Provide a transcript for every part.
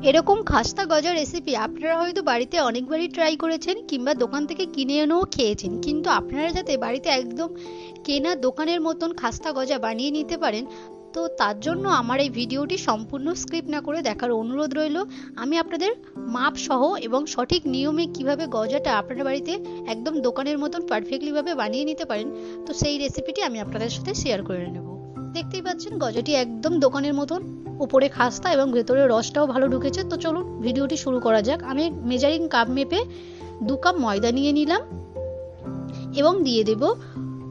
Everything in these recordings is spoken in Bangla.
এরকম খাস্তা গজা রেসিপি আপনারা হয়তো বাড়িতে অনেকবারই ট্রাই করেছেন কিংবা দোকান থেকে কিনে এনেও খেয়েছেন, কিন্তু আপনারা যাতে বাড়িতে একদম কেনা দোকানের মতন খাস্তা গজা বানিয়ে নিতে পারেন, তো তার জন্য আমার এই ভিডিওটি সম্পূর্ণ স্কিপ না করে দেখার অনুরোধ রইল। আমি আপনাদের মাপ সহ এবং সঠিক নিয়মে কিভাবে গজাটা আপনার বাড়িতে একদম দোকানের মতন পারফেক্টলি ভাবে বানিয়ে নিতে পারেন, তো সেই রেসিপিটি আমি আপনাদের সাথে শেয়ার করে নেব। দেখতেই পাচ্ছেন গজাটি একদম দোকানের মতন, উপরে খাস্তা এবং ভেতরে রসটাও ভালো ঢুকেছে। তো চলুন ভিডিওটি শুরু করা যাক। আমি মেজারিং কাপ মেপে 2 কাপ ময়দা নিয়ে নিলাম এবং দিয়ে দেব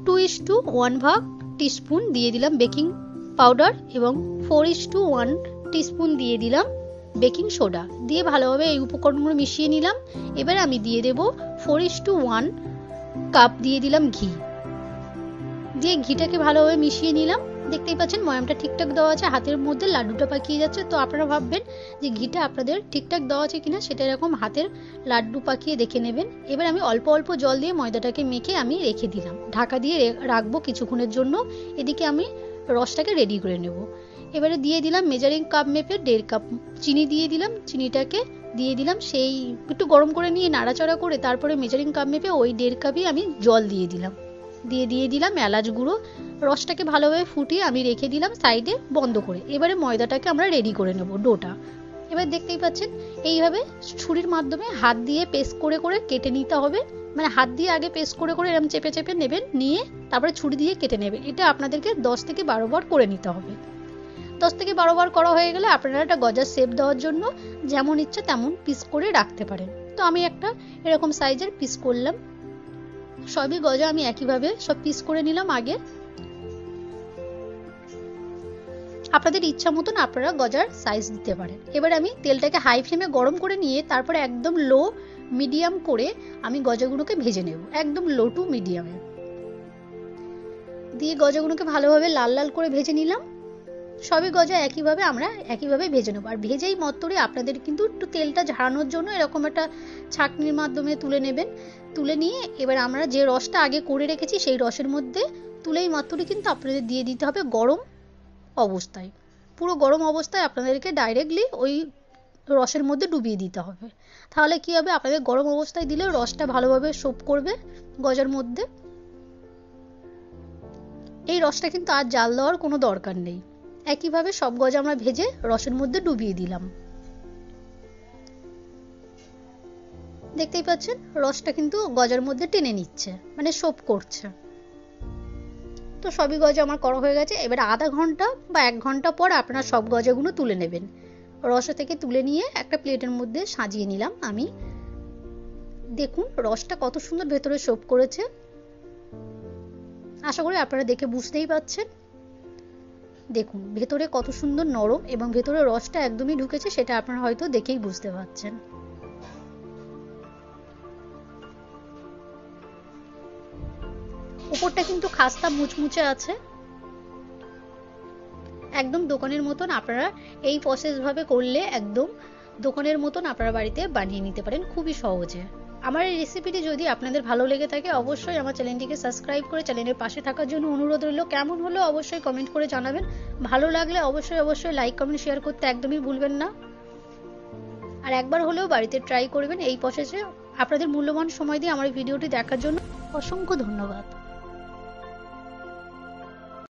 2:1 ভাগ টিস্পুন দিয়ে দিলাম বেকিং পাউডার এবং 4:1 টিস্পুন দিয়ে দিলাম বেকিং সোডা দিয়ে ভালোভাবে এই উপকরণগুলো মিশিয়ে নিলাম। এবার আমি দিয়ে দেব 4:1 কাপ দিয়ে দিলাম ঘি, দিয়ে ঘিটাকে ভালোভাবে মিশিয়ে নিলাম। দেখতেই পাচ্ছেন ময়ামটা ঠিকঠাক দেওয়া আছে, হাতের মধ্যে লাড্ডুটা পাকিয়ে যাচ্ছে। তো আপনারা ভাববেন যে ঘিটা আপনাদের ঠিকঠাক দেওয়া আছে কিনা, সেটা এরকম হাতের লাড্ডু পাকিয়ে দেখে নেবেন। এবার আমি অল্প অল্প জল দিয়ে ময়দাটাকে মেখে আমি রেখে দিলাম, ঢাকা দিয়ে রাখবো কিছুক্ষণের জন্য। এদিকে আমি রসটাকে রেডি করে নেব। এবারে দিয়ে দিলাম মেজারিং কাপ মেপে 1.5 কাপ চিনি দিয়ে দিলাম। চিনিটাকে দিয়ে দিলাম সেই একটু গরম করে নিয়ে নাড়াচাড়া করে তারপরে মেজারিং কাপ মেপে ওই 1.5 কাপই আমি জল দিয়ে দিলাম। দিয়ে দিলাম এলাচ গুঁড়ো। রসটাকে ভালোভাবে ফুটিয়ে আমি রেখে দিলাম সাইডে বন্ধ করে। এবারে ময়দাটাকে আমরা রেডি করে নেব ডোটা। এবার দেখতেই পাচ্ছেন এইভাবে ছুরির মাধ্যমে হাত দিয়ে পেস্ট করে করে কেটে নিতে হবে। মানে হাত দিয়ে আগে পেস্ট করে করে এরকম চেপে চেপে নেবেন, নিয়ে তারপরে ছুরি দিয়ে কেটে নেবেন। এটা আপনাদেরকে 10 থেকে 12 বার করে নিতে হবে। 10 থেকে 12 বার করা হয়ে গেলে আপনারা একটা গজার শেপ দেওয়ার জন্য যেমন ইচ্ছা তেমন পিস করে রাখতে পারেন। তো আমি একটা এরকম সাইজের পিস করলাম। সবই গজা আমি একইভাবে সব পিস করে নিলাম আগে। আপনাদের ইচ্ছা মতন আপনারা গজার সাইজ দিতে পারেন। এবার আমি তেলটাকে হাই ফ্লেমে গরম করে নিয়ে তারপরে একদম লো মিডিয়াম করে আমি গজাগুলোকে ভেজে নেব, একদম লো টু মিডিয়ামে দিয়ে গজাগুলোকে ভালোভাবে লাল লাল করে ভেজে নিলাম। সবই গজা একইভাবে ভেজে নেব। আর ভেজেই মত্তরে আপনাদের কিন্তু একটু তেলটা ঝাড়ানোর জন্য এরকম একটা ছাঁকনির মাধ্যমে তুলে নেবেন। তুলে নিয়ে এবার আমরা যে রসটা আগে করে রেখেছি সেই রসের মধ্যে তুলেই মত্তরে কিন্তু আপনাদের দিয়ে দিতে হবে গরম অবস্থায়। পুরো গরম অবস্থায় আপনাদেরকে ডাইরেক্টলি ওই রসের মধ্যে ডুবিয়ে দিতে হবে। তাহলে কি হবে, আপনাদের গরম অবস্থায় দিলে রসটা ভালোভাবে সোপ করবে গজার মধ্যে। এই রসটা কিন্তু আর জাল দেওয়ার কোনো দরকার নেই। একইভাবে সব গজা আমরা ভেজে রসের মধ্যে ডুবিয়ে দিলাম। দেখতেই পাচ্ছেন রসটা কিন্তু গজার মধ্যে টেনে নিচ্ছে, মানে সোপ করছে। তো সবই গজা আমার করা হয়ে গেছে। এবার আধা ঘন্টা বা 1 ঘন্টা পর আপনারা সব গজাগুলো তুলে নেবেন। রসা থেকে তুলে নিয়ে একটা প্লেটের মধ্যে সাজিয়ে নিলাম আমি। দেখুন রসটা কত সুন্দর ভেতরে সোপ করেছে। আশা করি আপনারা দেখে বুঝতেই পাচ্ছেন। দেখুন ভেতরে কত সুন্দর নরম এবং ভেতরে রসটা একদমই ঢুকেছে, সেটা আপনারা হয়তো দেখেই বুঝতে পারছেন। উপরটা কিন্তু খাস্তা মুচমুচে আছে, একদম দোকানের মতন। আপনারা এই প্রসেস ভাবে করলে একদম দোকানের মতন আপনারা বাড়িতে বানিয়ে নিতে পারেন খুবই সহজে। আমার এই রেসিপিটি যদি আপনাদের ভালো লেগে থাকে অবশ্যই আমার চ্যানেলটিকে সাবস্ক্রাইব করে চ্যানেলের পাশে থাকার জন্য অনুরোধ রইল। কেমন হলো অবশ্যই কমেন্ট করে জানাবেন। ভালো লাগলে অবশ্যই লাইক কমেন্ট শেয়ার করতে একদমই ভুলবেন না। আর একবার হলেও বাড়িতে ট্রাই করবেন এই প্রসেসে। আপনাদের মূল্যবান সময় দিয়ে আমার ভিডিওটি দেখার জন্য অসংখ্য ধন্যবাদ।